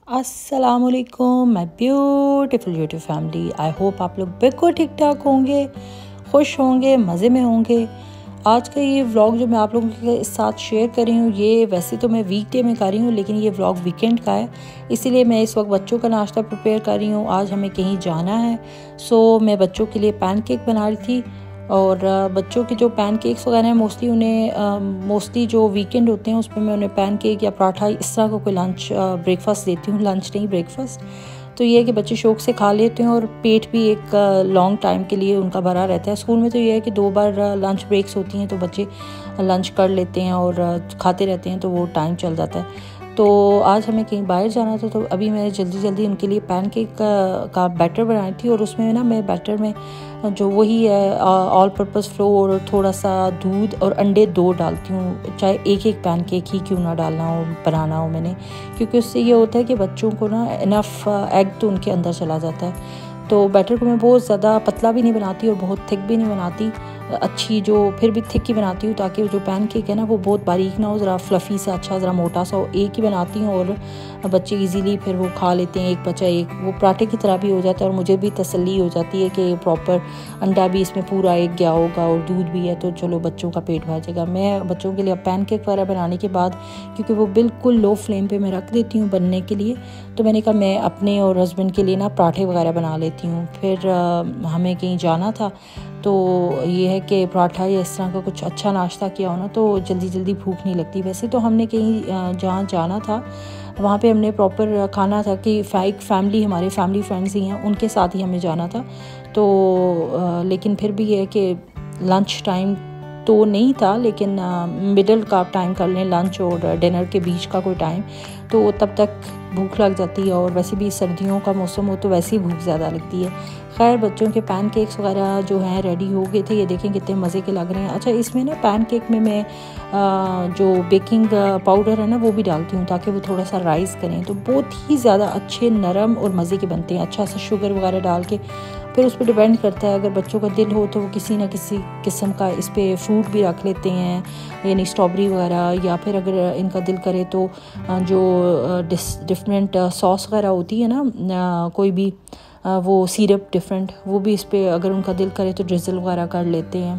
अस्सलामुअलैकुम my beautiful YouTube family. I hope आप लोग बिल्कुल ठीक ठाक होंगे, खुश होंगे, मज़े में होंगे। आज का ये व्लॉग जो मैं आप लोगों के साथ शेयर कर रही हूँ, ये वैसे तो मैं वीकडे में कर रही हूँ, लेकिन ये व्लॉग वीकेंड का है, इसीलिए मैं इस वक्त बच्चों का नाश्ता प्रिपेयर कर रही हूँ। आज हमें कहीं जाना है, सो मैं बच्चों के लिए पैनकेक बना रही थी। और बच्चों के जो पैनकेक्स वगैरह हैं मोस्टली जो वीकेंड होते हैं उसमें मैं उन्हें पैनकेक या पराठा इस तरह का कोई लंच ब्रेकफास्ट देती हूँ। लंच नहीं, ब्रेकफास्ट। तो ये है कि बच्चे शौक से खा लेते हैं और पेट भी एक लॉन्ग टाइम के लिए उनका भरा रहता है। स्कूल में तो ये है कि 2 बार लंच ब्रेक्स होती हैं, तो बच्चे लंच कर लेते हैं और खाते रहते हैं, तो वो टाइम चल जाता है। तो आज हमें कहीं बाहर जाना था, तो अभी मैं जल्दी उनके लिए पैनकेक का बैटर बनाई थी। और उसमें ना मैं बैटर में जो वही है ऑल पर्पस फ्लोर और थोड़ा सा दूध और अंडे 2 डालती हूँ, चाहे एक पैनकेक ही क्यों ना डालना हो, बनाना हो मैंने, क्योंकि उससे ये होता है कि बच्चों को ना इनफ एग तो उनके अंदर चला जाता है। तो बैटर को मैं बहुत ज़्यादा पतला भी नहीं बनाती और बहुत थिक भी नहीं बनाती, अच्छी जो फिर भी थिक ही बनाती हूँ, ताकि जो पैनकेक है ना वो बहुत बारीक ना हो, ज़रा फ्लफ़ी सा, अच्छा ज़रा मोटा सा हो। एक ही बनाती हूँ और बच्चे इजीली फिर वो खा लेते हैं, एक बच्चा एक, वो पराठे की तरह भी हो जाता है। और मुझे भी तसल्ली हो जाती है कि प्रॉपर अंडा भी इसमें पूरा एक गया होगा और दूध भी है, तो चलो बच्चों का पेट भर जाएगा। मैं बच्चों के लिए पैनकेक वगैरह बनाने के बाद, क्योंकि वो बिल्कुल लो फ्लेम पे मैं रख देती हूँ बनने के लिए, तो मैंने कहा मैं अपने और हस्बैंड के लिए ना पराठे वगैरह बना लेती हूँ। फिर हमें कहीं जाना था, तो ये है कि पराठा या इस तरह का कुछ अच्छा नाश्ता किया हो ना, तो जल्दी भूख नहीं लगती। वैसे तो हमने कहीं जहाँ जाना था वहाँ पे हमने प्रॉपर खाना था कि फैमिली, हमारे फैमिली फ्रेंड्स ही हैं, उनके साथ ही हमें जाना था। तो लेकिन फिर भी ये है कि लंच टाइम तो नहीं था, लेकिन मिडल का टाइम कर लें, लंच और डिनर के बीच का कोई टाइम, तो तब तक भूख लग जाती है। और वैसे भी सर्दियों का मौसम हो तो वैसे ही भूख ज़्यादा लगती है। खैर, बच्चों के पैनकेक्स वगैरह जो हैं रेडी हो गए थे, ये देखें कितने मज़े के लग रहे हैं। अच्छा, इसमें ना पैनकेक में मैं जो बेकिंग पाउडर है ना वो भी डालती हूँ, ताकि वो थोड़ा सा राइज़ करें, तो बहुत ही ज़्यादा अच्छे, नरम और मज़े के बनते हैं। अच्छा सा शुगर वगैरह डाल के, फिर उस पर डिपेंड करता है, अगर बच्चों का दिल हो तो वो किसी न किसी किस्म का इस पर फ्रूट भी रख लेते हैं, यानी स्ट्रॉबेरी वगैरह, या फिर अगर इनका दिल करे तो जो डिफरेंट सॉस वगैरह होती है ना, कोई भी वो सिरप डिफरेंट, वो भी इस पर अगर उनका दिल करे तो ड्रिज़ल वगैरह कर लेते हैं।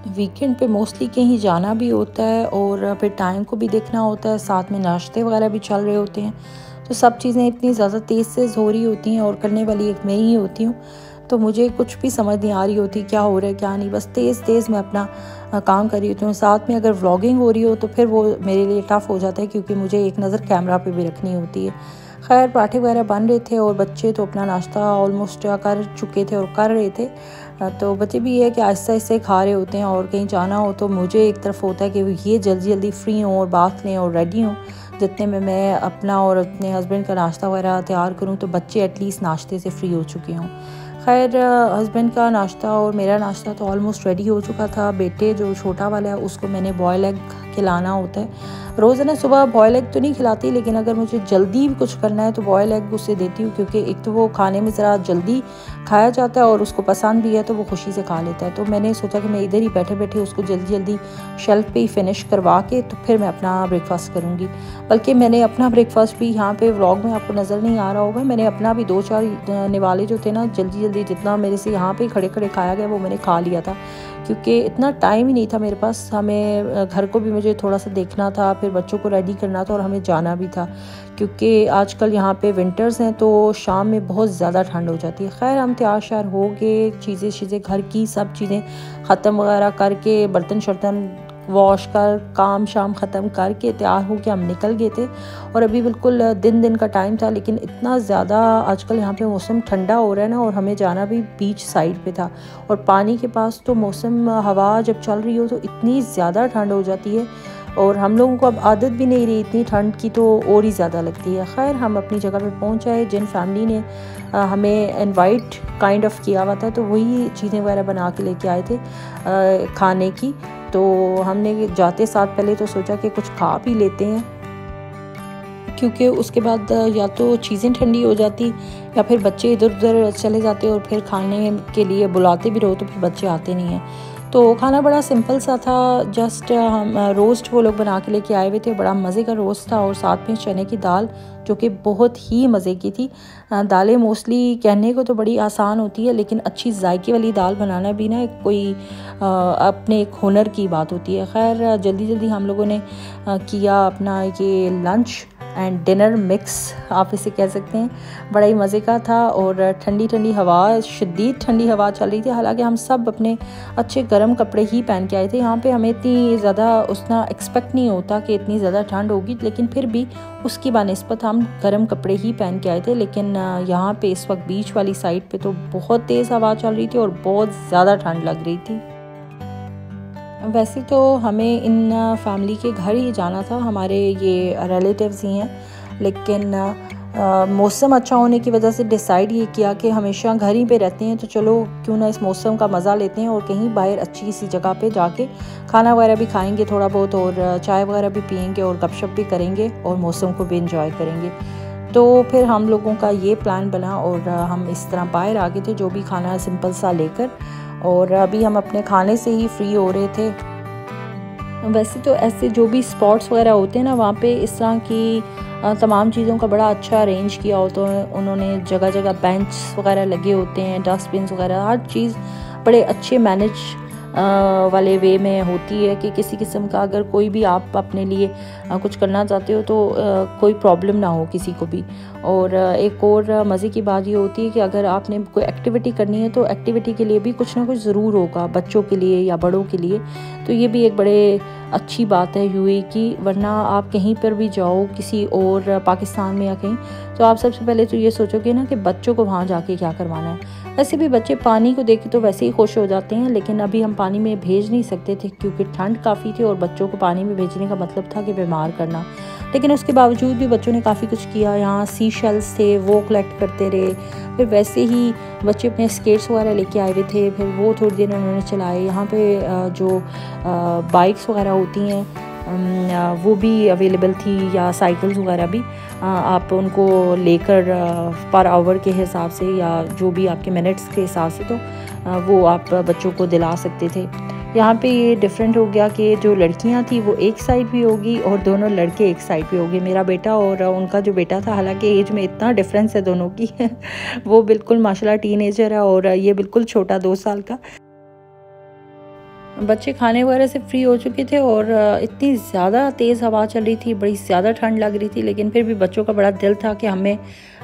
वीकेंड पे मोस्टली कहीं जाना भी होता है और फिर टाइम को भी देखना होता है, साथ में नाश्ते वगैरह भी चल रहे होते हैं, तो सब चीज़ें इतनी ज़्यादा तेज़ हो रही होती हैं और करने वाली एक मैं ही होती हूँ। तो मुझे कुछ भी समझ नहीं आ रही होती क्या हो रहा है क्या नहीं, बस तेज़ मैं अपना काम कर रही होती हूँ। साथ में अगर व्लॉगिंग हो रही हो तो फिर वो मेरे लिए टफ़ हो जाता है, क्योंकि मुझे एक नज़र कैमरा पे भी रखनी होती है। खैर, पराठे वगैरह बन रहे थे और बच्चे तो अपना नाश्ता ऑलमोस्ट कर चुके थे और कर रहे थे, तो बच्चे भी ये है कि आहिस्ता खा रहे होते हैं। और कहीं जाना हो तो मुझे एक तरफ होता है कि ये जल्दी फ्री हों और बात लें और रेडी हों, जितने में मैं अपना और अपने हस्बैंड का नाश्ता वगैरह तैयार करूं, तो बच्चे एटलीस्ट नाश्ते से फ्री हो चुके हों। खैर, हस्बैंड का नाश्ता और मेरा नाश्ता तो ऑलमोस्ट रेडी हो चुका था। बेटे जो छोटा वाला है उसको मैंने बॉयल एग खिलाना होता है। रोज़ाना सुबह बॉयल एग तो नहीं खिलाती, लेकिन अगर मुझे जल्दी कुछ करना है तो बॉयल एग उससे देती हूँ, क्योंकि एक तो वो खाने में ज़रा जल्दी खाया जाता है और उसको पसंद भी है, तो वो खुशी से खा लेता है। तो मैंने सोचा कि मैं इधर ही बैठे उसको जल्दी शेल्फ पे ही फिनिश करवा के तो फिर मैं अपना ब्रेकफास्ट करूँगी। बल्कि मैंने अपना ब्रेकफास्ट भी यहाँ पे व्लॉग में आपको नज़र नहीं आ रहा होगा, मैंने अपना भी 2-4 निवाले जो थे ना, जल्दी जितना मेरे से यहाँ पे खड़े खाया गया वो मैंने खा लिया था, क्योंकि इतना टाइम ही नहीं था मेरे पास। हमें घर को भी मुझे थोड़ा सा देखना था, फिर बच्चों को रेडी करना था और हमें जाना भी था, क्योंकि आजकल यहाँ पे विंटर्स हैं तो शाम में बहुत ज़्यादा ठंड हो जाती है। खैर, हम तैयार श्यार हो गए, चीज़ें घर की सब चीज़ें ख़त्म वगैरह करके, बर्तन शर्तन वॉश कर, काम शाम ख़त्म करके तैयार हो के हम निकल गए थे। और अभी बिल्कुल दिन का टाइम था, लेकिन इतना ज़्यादा आजकल यहाँ पे मौसम ठंडा हो रहा है ना, और हमें जाना भी बीच साइड पे था, और पानी के पास तो मौसम हवा जब चल रही हो तो इतनी ज़्यादा ठंड हो जाती है, और हम लोगों को अब आदत भी नहीं रही इतनी ठंड की, तो और ही ज़्यादा लगती है। खैर, हम अपनी जगह पे पहुँच आए। जिन फैमिली ने हमें इनवाइट काइंड ऑफ किया हुआ था, तो वही चीज़ें वगैरह बना के लेके आए थे खाने की। तो हमने जाते साथ पहले तो सोचा कि कुछ खा भी लेते हैं, क्योंकि उसके बाद या तो चीज़ें ठंडी हो जाती या फिर बच्चे इधर उधर चले जाते और फिर खाने के लिए बुलाते भी रहो तो फिर बच्चे आते नहीं हैं। तो खाना बड़ा सिंपल सा था, जस्ट हम रोस्ट वो लोग बना के लेके आए हुए थे, बड़ा मज़े का रोस्ट था और साथ में चने की दाल जो कि बहुत ही मज़े की थी। दालें मोस्टली कहने को तो बड़ी आसान होती है, लेकिन अच्छी जायके वाली दाल बनाना भी ना कोई अपने एक हुनर की बात होती है। खैर जल्दी जल्दी हम लोगों ने किया अपना ये लंच एंड डिनर मिक्स, आप इसे कह सकते हैं। बड़ा ही मज़े का था और ठंडी ठंडी हवा, शदीद ठंडी हवा चल रही थी। हालांकि हम सब अपने अच्छे गर्म कपड़े ही पहन के आए थे। यहाँ पे हमें इतनी ज़्यादा उतना एक्सपेक्ट नहीं होता कि इतनी ज़्यादा ठंड होगी, लेकिन फिर भी उसकी बानिस्बत हम गर्म कपड़े ही पहन के आए थे। लेकिन यहाँ पे इस वक्त बीच वाली साइड पे तो बहुत तेज़ हवा चल रही थी और बहुत ज़्यादा ठंड लग रही थी। वैसे तो हमें इन फैमिली के घर ही जाना था, हमारे ये रिलेटिव्स ही हैं, लेकिन मौसम अच्छा होने की वजह से डिसाइड ये किया कि हमेशा घर ही पे रहते हैं तो चलो क्यों ना इस मौसम का मज़ा लेते हैं और कहीं बाहर अच्छी सी जगह पे जाके खाना वगैरह भी खाएंगे थोड़ा बहुत, और चाय वगैरह भी पियेंगे और गपशप भी करेंगे और मौसम को भी इंजॉय करेंगे। तो फिर हम लोगों का ये प्लान बना और हम इस तरह बाहर आ गए थे, जो भी खाना सिंपल सा लेकर, और अभी हम अपने खाने से ही फ्री हो रहे थे। वैसे तो ऐसे जो भी स्पॉट्स वगैरह होते हैं ना, वहाँ पे इस तरह की तमाम चीज़ों का बड़ा अच्छा अरेंज किया होता है उन्होंने। जगह जगह बेंच वगैरह लगे होते हैं, डस्टबिन वगैरह, हर चीज़ बड़े अच्छे मैनेज वाले वे में होती है कि किसी किस्म का अगर कोई भी आप अपने लिए कुछ करना चाहते हो तो कोई प्रॉब्लम ना हो किसी को भी। और एक और मज़े की बात ये होती है कि अगर आपने कोई एक्टिविटी करनी है तो एक्टिविटी के लिए भी कुछ ना कुछ ज़रूर होगा, बच्चों के लिए या बड़ों के लिए। तो ये भी एक बड़े अच्छी बात है यूएई की। वरना आप कहीं पर भी जाओ किसी और पाकिस्तान में या कहीं, तो आप सबसे पहले तो ये सोचोगे ना कि बच्चों को वहाँ जाके क्या करवाना है। वैसे भी बच्चे पानी को देख के तो वैसे ही खुश हो जाते हैं, लेकिन अभी हम पानी में भेज नहीं सकते थे क्योंकि ठंड काफ़ी थी और बच्चों को पानी में भेजने का मतलब था कि बीमार करना। लेकिन उसके बावजूद भी बच्चों ने काफ़ी कुछ किया। यहाँ सी शेल्स थे वो कलेक्ट करते रहे, फिर वैसे ही बच्चे अपने स्केट्स वगैरह लेके आए हुए थे, फिर वो थोड़ी देर उन्होंने चलाए। यहाँ पे जो बाइक्स वगैरह होती हैं वो भी अवेलेबल थी, या साइकिल्स वगैरह भी। आप उनको लेकर पर आवर के हिसाब से या जो भी आपके मिनट्स के हिसाब से तो वो आप बच्चों को दिला सकते थे। यहाँ पे ये डिफरेंट हो गया कि जो लड़कियाँ थी वो एक साइड भी होगी और दोनों लड़के एक साइड भी होंगे। मेरा बेटा और उनका जो बेटा था, हालांकि एज में इतना डिफरेंस है दोनों की वो बिल्कुल माशाल्लाह टीनेजर है और ये बिल्कुल छोटा 2 साल का। बच्चे खाने वगैरह से फ्री हो चुके थे और इतनी ज़्यादा तेज़ हवा चल रही थी, बड़ी ज़्यादा ठंड लग रही थी, लेकिन फिर भी बच्चों का बड़ा दिल था कि हमें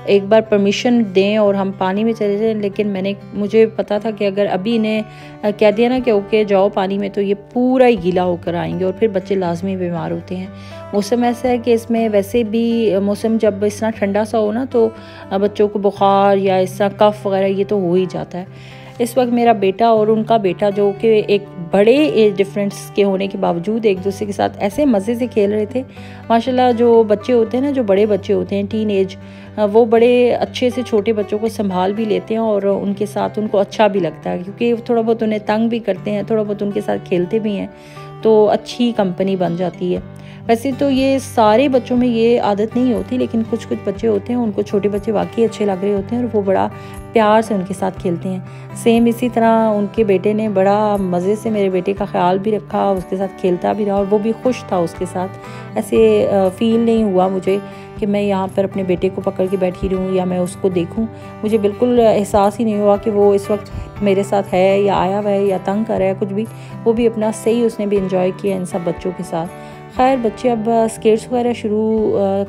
एक बार परमिशन दें और हम पानी में चले जाएं। लेकिन मुझे पता था कि अगर अभी इन्हें कह दिया ना कि ओके जाओ पानी में, तो ये पूरा ही गीला होकर आएंगे और फिर बच्चे लाजमी बीमार होते हैं। मौसम ऐसा है कि इसमें वैसे भी मौसम जब इस तरह ठंडा सा हो ना तो बच्चों को बुखार या इस तरह कफ वगैरह ये तो हो ही जाता है। इस वक्त मेरा बेटा और उनका बेटा, जो कि एक बड़े एज डिफरेंस के होने के बावजूद एक दूसरे के साथ ऐसे मज़े से खेल रहे थे। माशाल्लाह जो बच्चे होते हैं ना, जो बड़े बच्चे होते हैं टीन एज, वो बड़े अच्छे से छोटे बच्चों को संभाल भी लेते हैं और उनके साथ उनको अच्छा भी लगता है, क्योंकि थोड़ा बहुत उन्हें तंग भी करते हैं, थोड़ा बहुत उनके साथ खेलते भी हैं, तो अच्छी कंपनी बन जाती है। वैसे तो ये सारे बच्चों में ये आदत नहीं होती, लेकिन कुछ कुछ बच्चे होते हैं उनको छोटे बच्चे वाकई अच्छे लग रहे होते हैं और वो बड़ा प्यार से उनके साथ खेलते हैं। सेम इसी तरह उनके बेटे ने बड़ा मज़े से मेरे बेटे का ख्याल भी रखा, उसके साथ खेलता भी रहा और वो भी खुश था उसके साथ। ऐसे फ़ील नहीं हुआ मुझे कि मैं यहाँ पर अपने बेटे को पकड़ के बैठी रहूँ या मैं उसको देखूँ। मुझे बिल्कुल एहसास ही नहीं हुआ कि वो इस वक्त मेरे साथ है या आया हुआ है या तंग कर रहा है कुछ भी। वो भी अपना सही उसने भी इंजॉय किया इन सब बच्चों के साथ। खैर बच्चे अब स्केट्स वगैरह शुरू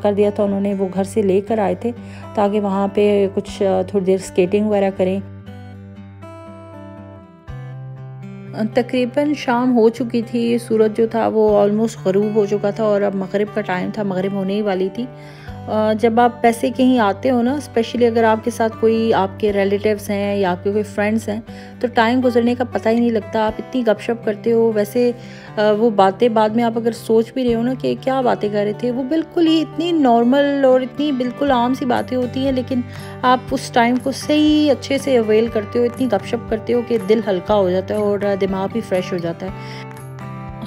कर दिया था उन्होंने, वो घर से लेकर आए थे ताकि वहाँ पे कुछ थोड़ी देर स्केटिंग वगैरह करें। तकरीबन शाम हो चुकी थी, सूरज जो था वो ऑलमोस्ट ग़रूब हो चुका था और अब मगरिब का टाइम था, मगरिब होने ही वाली थी। जब आप वैसे कहीं आते हो ना, स्पेशली अगर आपके साथ कोई आपके रिलेटिव्स हैं या आपके कोई फ्रेंड्स हैं, तो टाइम गुजरने का पता ही नहीं लगता। आप इतनी गपशप करते हो, वैसे वो बातें बाद में आप अगर सोच भी रहे हो ना कि क्या बातें कर रहे थे, वो बिल्कुल ही इतनी नॉर्मल और इतनी बिल्कुल आम सी बातें होती हैं, लेकिन आप उस टाइम को सही अच्छे से अवेल करते हो, इतनी गपशप करते हो कि दिल हल्का हो जाता है और दिमाग भी फ्रेश हो जाता है।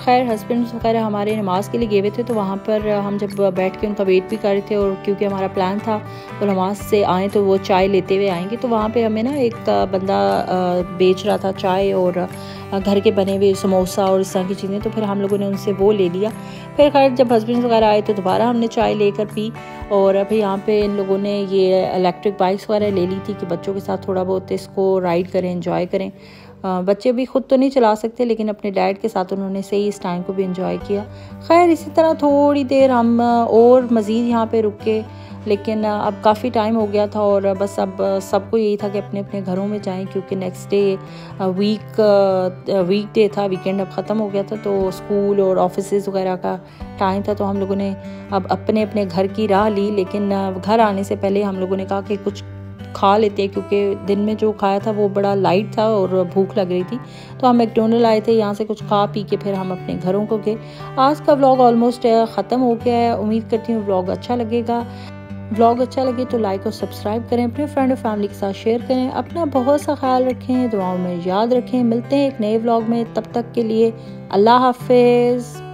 खैर हस्बैंड वगैरह हमारे नमाज़ के लिए गए हुए थे, तो वहाँ पर हम जब बैठ के उनका वेट भी कर रहे थे, और क्योंकि हमारा प्लान था वो नमाज से आए तो वो चाय लेते हुए आएंगे, तो वहाँ पे हमें ना एक बंदा बेच रहा था चाय और घर के बने हुए समोसा और इस तरह की चीज़ें, तो फिर हम लोगों ने उनसे वो ले लिया। फिर खैर जब हस्बैंड वगैरह आए तो दोबारा हमने चाय लेकर पी, और फिर यहाँ पे इन लोगों ने ये इलेक्ट्रिक बाइक्स वगैरह ले ली थी कि बच्चों के साथ थोड़ा बहुत इसको राइड करें, एंजॉय करें। बच्चे भी ख़ुद तो नहीं चला सकते, लेकिन अपने डैड के साथ उन्होंने सही इस टाइम को भी इंजॉय किया। खैर इसी तरह थोड़ी देर हम और मज़ीद यहाँ पे रुके, लेकिन अब काफ़ी टाइम हो गया था और बस अब सबको यही था कि अपने अपने घरों में जाएं, क्योंकि नेक्स्ट डे वीक डे था, वीकेंड अब ख़त्म हो गया था, तो स्कूल और ऑफिस वगैरह का टाइम था। तो हम लोगों ने अब अपने अपने घर की राह ली, लेकिन घर आने से पहले हम लोगों ने कहा कि कुछ खा लेते हैं, क्योंकि दिन में जो खाया था वो बड़ा लाइट था और भूख लग रही थी। तो हम मैकडोनल्ड आए थे, यहाँ से कुछ खा पी के फिर हम अपने घरों को गए। आज का व्लॉग ऑलमोस्ट ख़त्म हो गया है। उम्मीद करती हूँ व्लॉग अच्छा लगेगा। व्लॉग अच्छा लगे तो लाइक और सब्सक्राइब करें, अपने फ्रेंड और फैमिली के साथ शेयर करें। अपना बहुत सा ख्याल रखें, दुआओं में याद रखें। मिलते हैं एक नए व्लॉग में, तब तक के लिए अल्लाह हाफिज़।